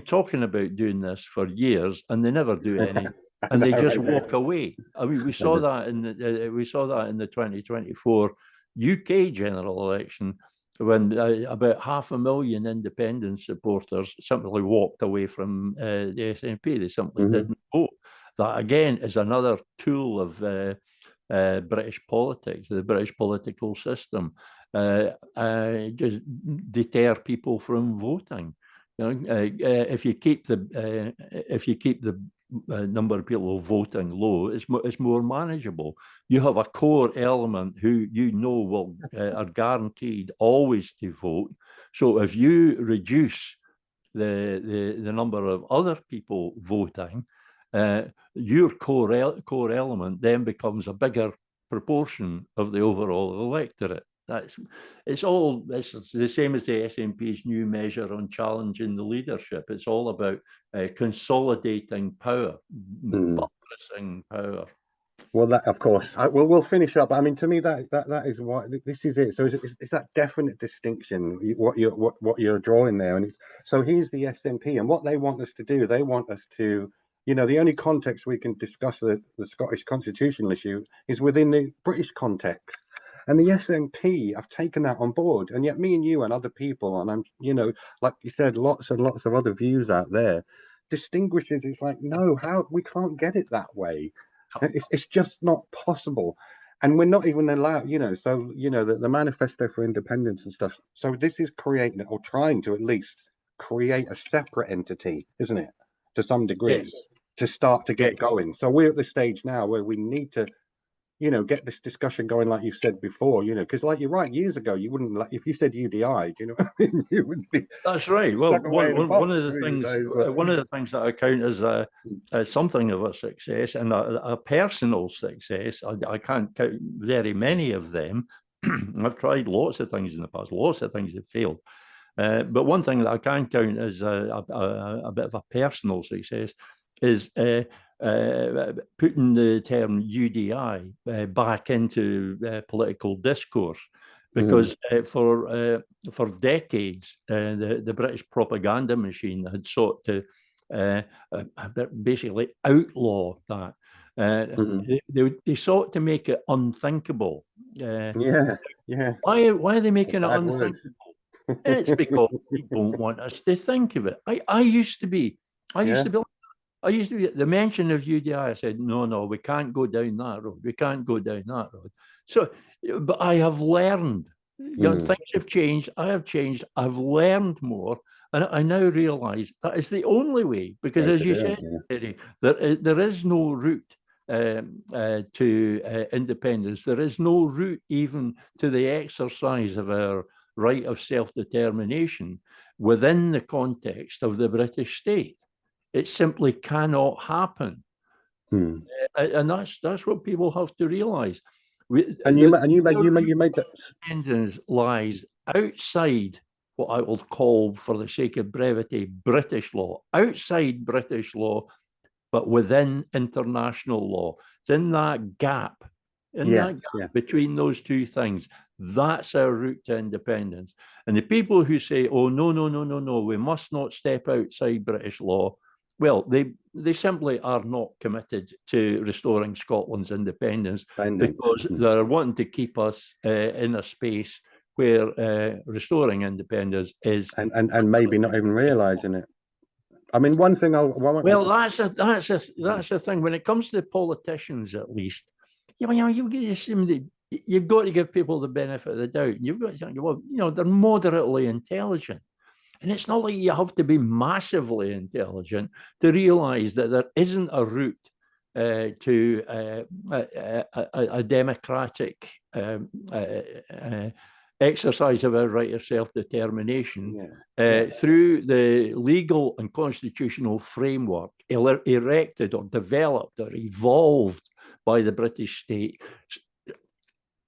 talking about doing this for years and they never do any. And they just walk away. I mean, we saw that in the 2024 UK general election. when about 500,000 independent supporters simply walked away from the SNP. They simply didn't vote. That, again, is another tool of British politics, the British political system. Just deter people from voting. If you keep the number of people voting low, it's more manageable. You have a core element who will are guaranteed always to vote. So if you reduce the number of other people voting, your core element then becomes a bigger proportion of the overall electorate. It's the same as the SNP's new measure on challenging the leadership. It's all about consolidating power, buttressing power. Well, that, of course, we'll finish up. I mean, to me, that is what this is it. So it's that definite distinction what you're drawing there, and so here's the SNP, and what they want us to do. They want us to, the only context we can discuss the Scottish constitutional issue is within the British context. And the SNP have taken that on board, and yet me and you and other people, and I'm, like you said, lots and lots of other views out there, distinguishes. It's like, no, we can't get it that way. It's just not possible, and we're not even allowed. So the manifesto for independence and stuff. So this is creating or trying to at least create a separate entity, isn't it, to some degree, to start to get going. So we're at the stage now where we need to get this discussion going, like you've said before, because like you're right, years ago, you wouldn't, like, if you said UDI, do you know what I mean? You would be. That's right. Well, one of the things that I count as something of a success and a personal success, I can't count very many of them. I've tried lots of things in the past, lots of things have failed. But one thing that I can count as a bit of a personal success is putting the term UDI back into political discourse, because for decades the British propaganda machine had sought to basically outlaw that. They sought to make it unthinkable. Yeah. Why are they making it unthinkable? It's because they don't want us to think of it. I used to be the mention of UDI. I said, no, we can't go down that road. We can't go down that road. So, but I have learned. Things have changed. I have changed. I've learned more, and I now realise that is the only way. Because, as you said, Eddie, there is no route to independence. There is no route even to the exercise of our right of self-determination within the context of the British state. It simply cannot happen, and that's what people have to realise. You made that. Independence lies outside what I will call, for the sake of brevity, British law. Outside British law, but within international law. It's in that gap, between those two things. That's our route to independence. And the people who say, "Oh, no, we must not step outside British law," well, they simply are not committed to restoring Scotland's independence, because they're wanting to keep us in a space where restoring independence is, and maybe not even realising it. I mean, one thing that's a thing. When it comes to the politicians, at least, you've got to give people the benefit of the doubt. You've got to think, well, they're moderately intelligent. And it's not like you have to be massively intelligent to realise that there isn't a route to a democratic exercise of our right of self-determination through the legal and constitutional framework erected or developed or evolved by the British state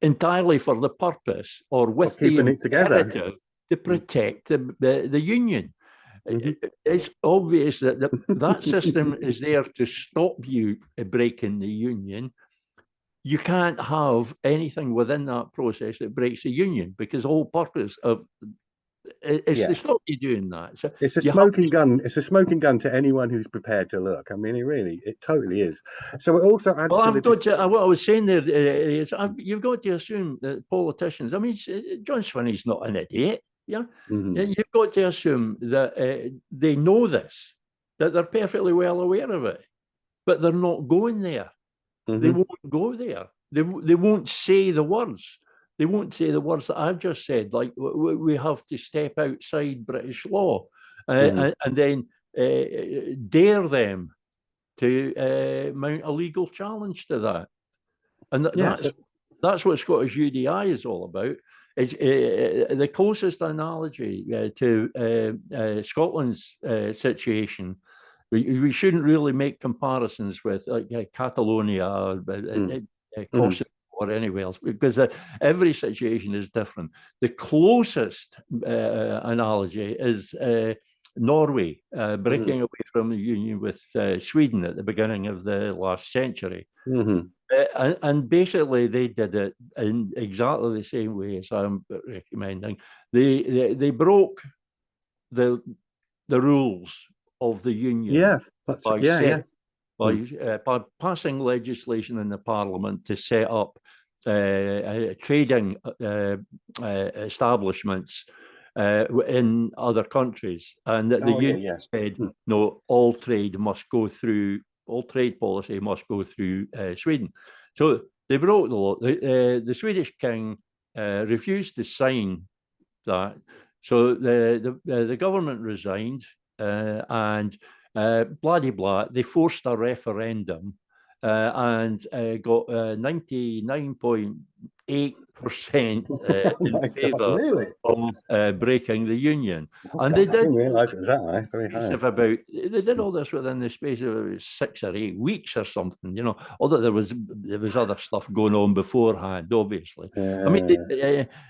entirely for the purpose or with the imperative to protect the Union. It's obvious that that system is there to stop you breaking the Union. You can't have anything within that process that breaks the Union, because the whole purpose of They stop you doing that. So it's a smoking gun. It's a smoking gun to anyone who's prepared to look. I mean, it totally is. So it also adds to the. What I was saying there is, you've got to assume that politicians. I mean, John Swinney's not an idiot. Yeah, you've got to assume that they know this, that they're perfectly well aware of it, but they're not going there. They won't go there. They won't say the words. They won't say the words that I've just said, like we have to step outside British law, and then dare them to mount a legal challenge to that. And that's what Scottish UDI is all about. It's the closest analogy to Scotland's situation. We shouldn't really make comparisons with Catalonia or Kosovo or anywhere else, because every situation is different. The closest analogy is Norway breaking away from the union with Sweden at the beginning of the last century. And basically they did it in exactly the same way as I'm recommending. They broke the rules of the union by passing legislation in the Parliament to set up trading establishments in other countries, and that the union said no, all trade policy must go through Sweden. So they broke the law. The Swedish king refused to sign that, so the government resigned, and blah de blah. They forced a referendum and got 99.8% in favour of breaking the union. And they did. I didn't realise it was that high. Very high. They did all this within the space of 6 or 8 weeks or something, although there was other stuff going on beforehand, obviously. I mean,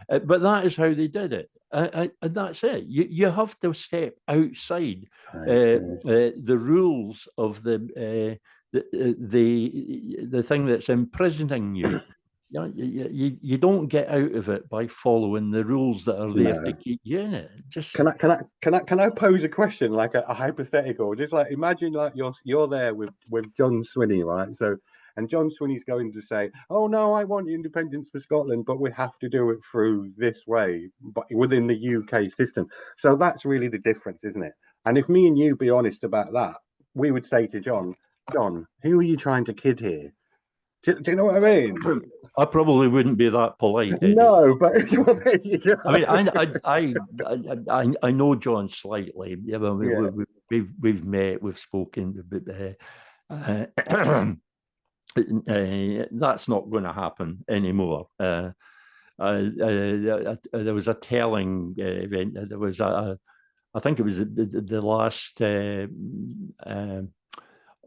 but that is how they did it. And that's it. You have to step outside the rules of the thing that's imprisoning you. You don't get out of it by following the rules that are there to keep you in it. Just can I pose a question, like a hypothetical? Just like imagine like you're there with John Swinney, right? So, and John Swinney's going to say, "Oh no, I want independence for Scotland, but we have to do it through this way, but within the UK system." So that's really the difference, isn't it? And if me and you be honest about that, we would say to John, who are you trying to kid here? Do you know what I mean? I probably wouldn't be that polite. No, but well, there you go. I mean, I know John slightly. We've met, we've spoken. That's not going to happen anymore. There was a telling event. There was I think it was the last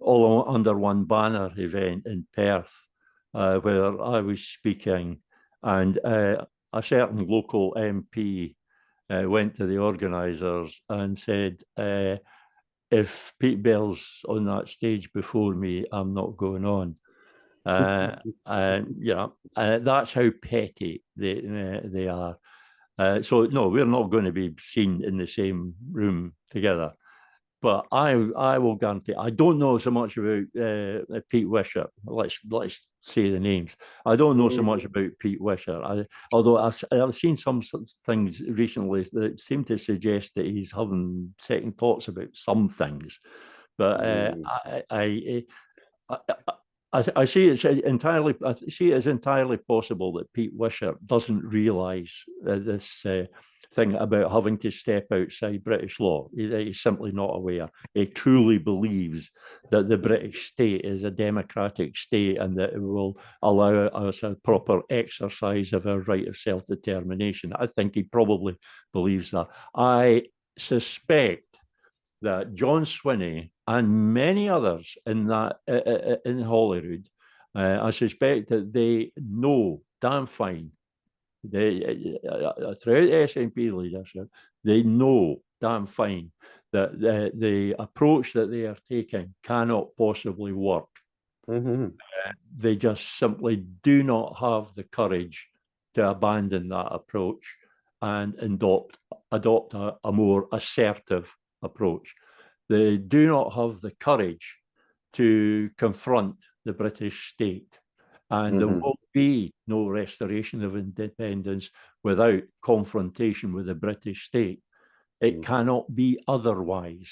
All Under One Banner event in Perth, where I was speaking, and a certain local MP went to the organisers and said, if Pete Bell's on that stage before me, I'm not going on. And that's how petty they are. So no, we're not going to be seen in the same room together. But I will guarantee, I don't know so much about Pete Wishart. Let's say the names. I don't know so much about Pete Wishart. Although I've seen some things recently that seem to suggest that he's having second thoughts about some things. But I see it as entirely possible that Pete Wishart doesn't realise this thing about having to step outside British law. He's simply not aware. He truly believes that the British state is a democratic state and that it will allow us a proper exercise of our right of self-determination. I think he probably believes that. I suspect that John Swinney and many others in Holyrood, I suspect that they know damn fine, throughout the SNP leadership, they know damn fine that the approach that they are taking cannot possibly work. They just simply do not have the courage to abandon that approach and adopt adopt a more assertive approach. They do not have the courage to confront the British state. And there will be no restoration of independence without confrontation with the British state. It cannot be otherwise.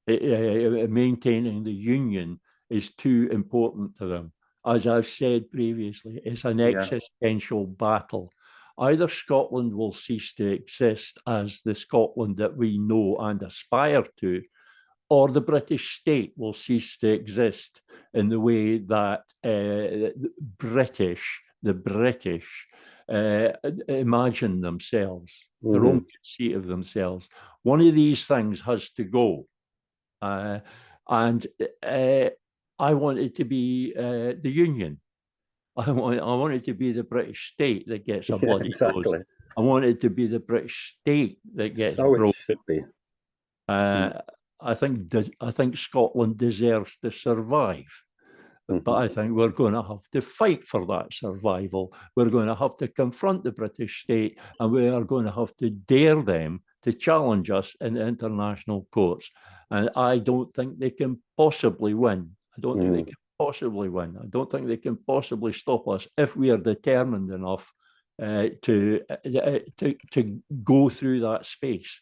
Maintaining the union is too important to them. As I've said previously, it's an existential battle. Either Scotland will cease to exist as the Scotland that we know and aspire to, or the British state will cease to exist in the way that the British imagine themselves, their own conceit of themselves. One of these things has to go. And I want it to be the Union. I want it to be the British state that gets a bloody dose. I want it to be the British state that gets broken. It should be. I think Scotland deserves to survive, but I think we're going to have to fight for that survival. We're going to have to confront the British state, and we are going to have to dare them to challenge us in the international courts. And I don't think they can possibly win. I don't think they can possibly win. I don't think they can possibly stop us if we are determined enough to go through that space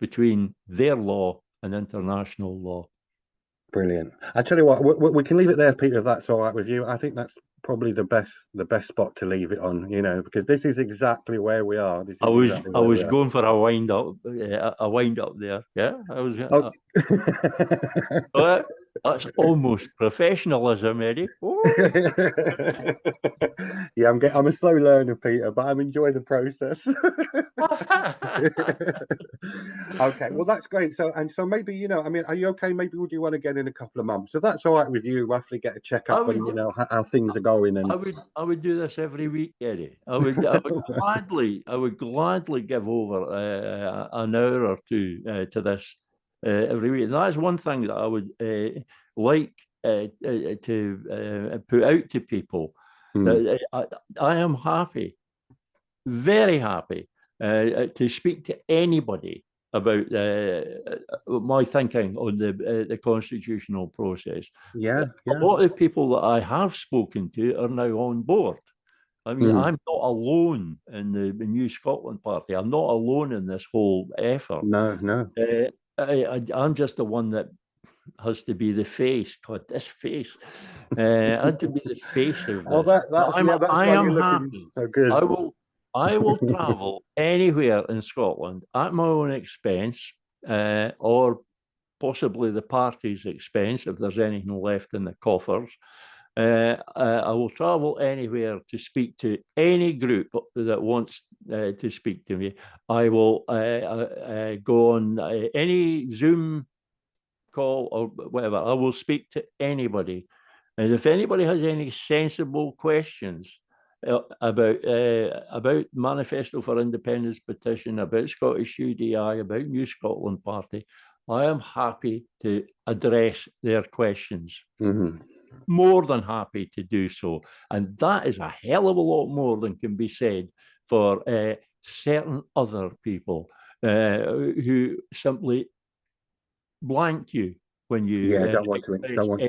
between their law and international law. Brilliant. I tell you what, we can leave it there, Peter, if that's all right with you. I think that's probably the best spot to leave it on, because this is exactly where we are. I was going for a wind up there. Yeah, I was. That's almost professionalism, Eddie. Yeah, I'm a slow learner, Peter, but I'm enjoying the process. Okay, well, that's great. So maybe, are you okay? Maybe would you want to get in a couple of months? So that's all right with you, roughly get a checkup and how things are going. And I would do this every week, Eddie. I would gladly give over an hour or two to this every week. And that's one thing that I would like to put out to people. That I am happy, very happy, to speak to anybody about my thinking on the constitutional process. A lot of people that I have spoken to are now on board. I mean, I'm not alone in the New Scotland Party. I'm not alone in this whole effort. No. I'm just the one that has to be the face. God, this face. I had to be the face of this. I am happy. So good. I will travel anywhere in Scotland at my own expense, or possibly the party's expense if there's anything left in the coffers. I will travel anywhere to speak to any group that wants to speak to me. I will go on any Zoom call or whatever. I will speak to anybody. And if anybody has any sensible questions about Manifesto for Independence petition, about Scottish UDI, about New Scotland Party, I am happy to address their questions. More than happy to do so. And that is a hell of a lot more than can be said for certain other people who simply blank you when you don't want to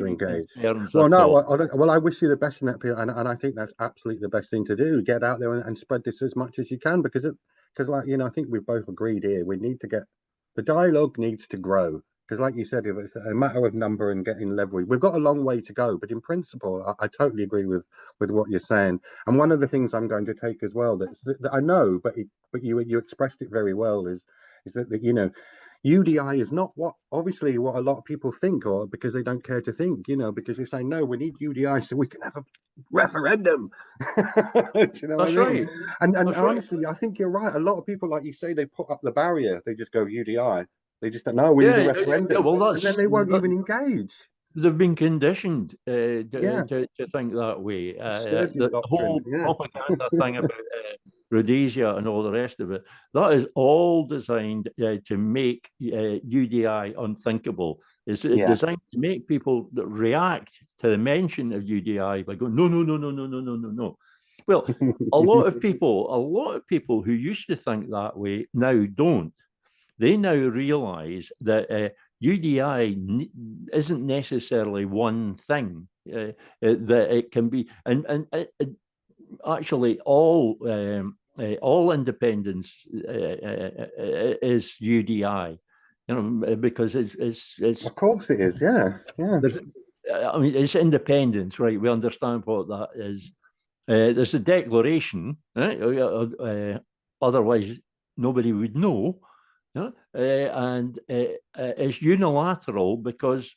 engage. Well, I wish you the best in that, Peter, and I think that's absolutely the best thing to do. Get out there and spread this as much as you can, because I think we've both agreed here, we need to get the dialogue needs to grow, because like you said, if it's a matter of number and getting leverage, we've got a long way to go, but in principle I totally agree with what you're saying. And one of the things I'm going to take as well that I know, but you expressed it very well, is that UDI is not what a lot of people think, or because they don't care to think, because they say, no, we need UDI so we can have a referendum. That's right. And honestly, I think you're right. A lot of people, like you say, they put up the barrier. They just go UDI. They just don't know. We need a referendum. And then they won't even engage. They've been conditioned to think that way. The whole propaganda thing about Rhodesia and all the rest of it, that is all designed to make UDI unthinkable. It's designed to make people react to the mention of UDI by going, no. Well, a lot of people who used to think that way now don't. They now realise that UDI isn't necessarily one thing. That it can be, and actually all independence is UDI. Because it's of course it is. Yeah. I mean, it's independence, right? We understand what that is. There's a declaration, right? Otherwise, nobody would know. And it's unilateral because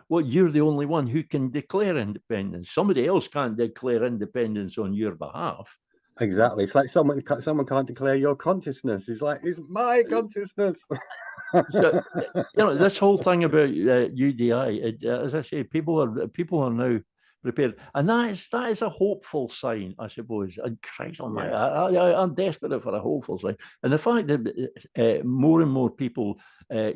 you're the only one who can declare independence. Somebody else can't declare independence on your behalf. Exactly. It's like someone can't declare your consciousness. It's like, it's my consciousness. So, this whole thing about UDI, as I say, people are now prepared, and that is a hopeful sign, I suppose. And Christ Almighty, I'm desperate for a hopeful sign, and the fact that more and more people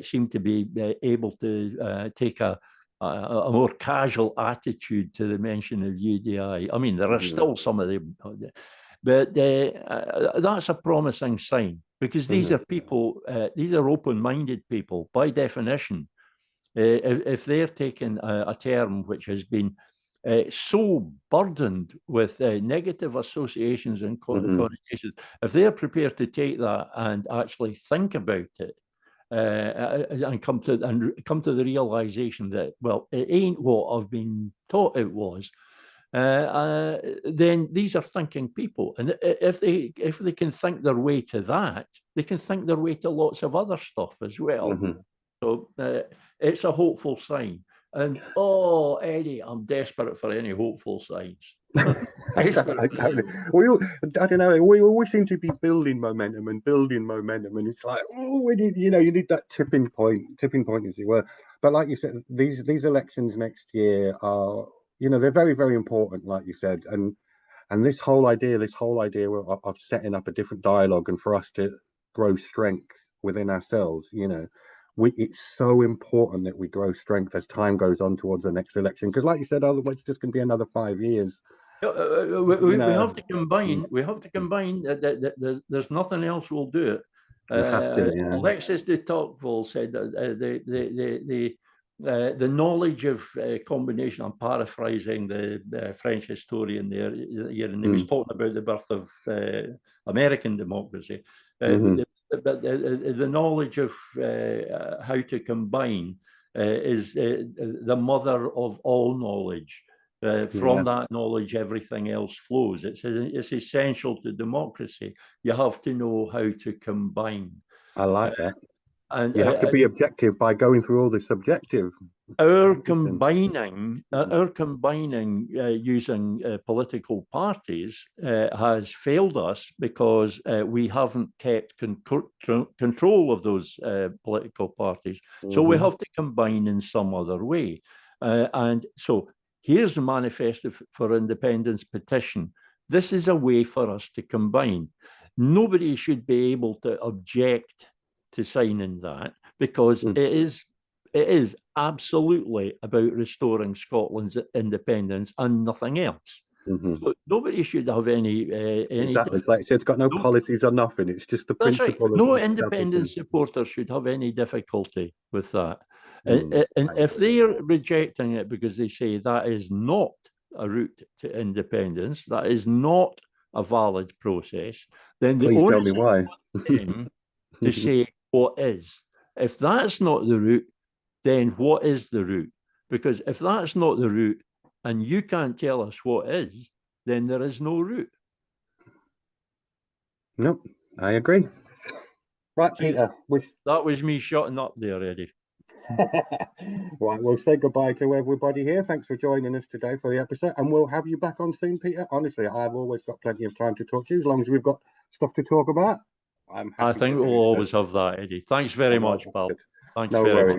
seem to be able to take a more casual attitude to the mention of UDI. I mean, there are still some of them, but that's a promising sign. Because these are people, these are open-minded people by definition. If they're taking a term which has been so burdened with negative associations and connotations, if they're prepared to take that and actually think about it, and come to the realization that, well, it ain't what I've been taught it was. Then these are thinking people, and if they can think their way to that, they can think their way to lots of other stuff as well. So it's a hopeful sign. And Eddie, I'm desperate for any hopeful signs. I don't know. We always seem to be building momentum, and it's like, we need, you need that tipping point, as it were. But like you said, these elections next year are, they're very, very important, like you said, and this whole idea of setting up a different dialogue, and for us to grow strength within ourselves, it's so important that we grow strength as time goes on towards the next election, because like you said, otherwise it's just going to be another 5 years. We have to combine. We have to combine. There's nothing else will do it. Alexis de Tocqueville said that the knowledge of combination. I'm paraphrasing the French historian there, and he was talking about the birth of American democracy. But the knowledge of how to combine is the mother of all knowledge. From that knowledge, everything else flows. It's essential to democracy. You have to know how to combine. I like that. And you have to be objective by going through all the subjective. Our combining using political parties has failed us because we haven't kept control of those political parties. So we have to combine in some other way. And so here's the Manifesto for Independence petition. This is a way for us to combine. Nobody should be able to object to signing that, because it is absolutely about restoring Scotland's independence and nothing else. So nobody should have any exactly. It's like you said, it's got no policies or nothing. It's just the principle. Right. No independence supporter should have any difficulty with that. And if they're rejecting it because they say that is not a route to independence, that is not a valid process, then the please tell me why. To say what is. If that's not the route, then what is the route? Because if that's not the route and you can't tell us what is, then there is no route. Nope, I agree. Right, Peter. That was me shutting up there, Eddie. Right, we'll say goodbye to everybody here. Thanks for joining us today for the episode, and we'll have you back on soon, Peter. Honestly, I've always got plenty of time to talk to you, as long as we've got stuff to talk about. I think we'll always have that, Eddie. Thanks very much, pal. Thanks very much.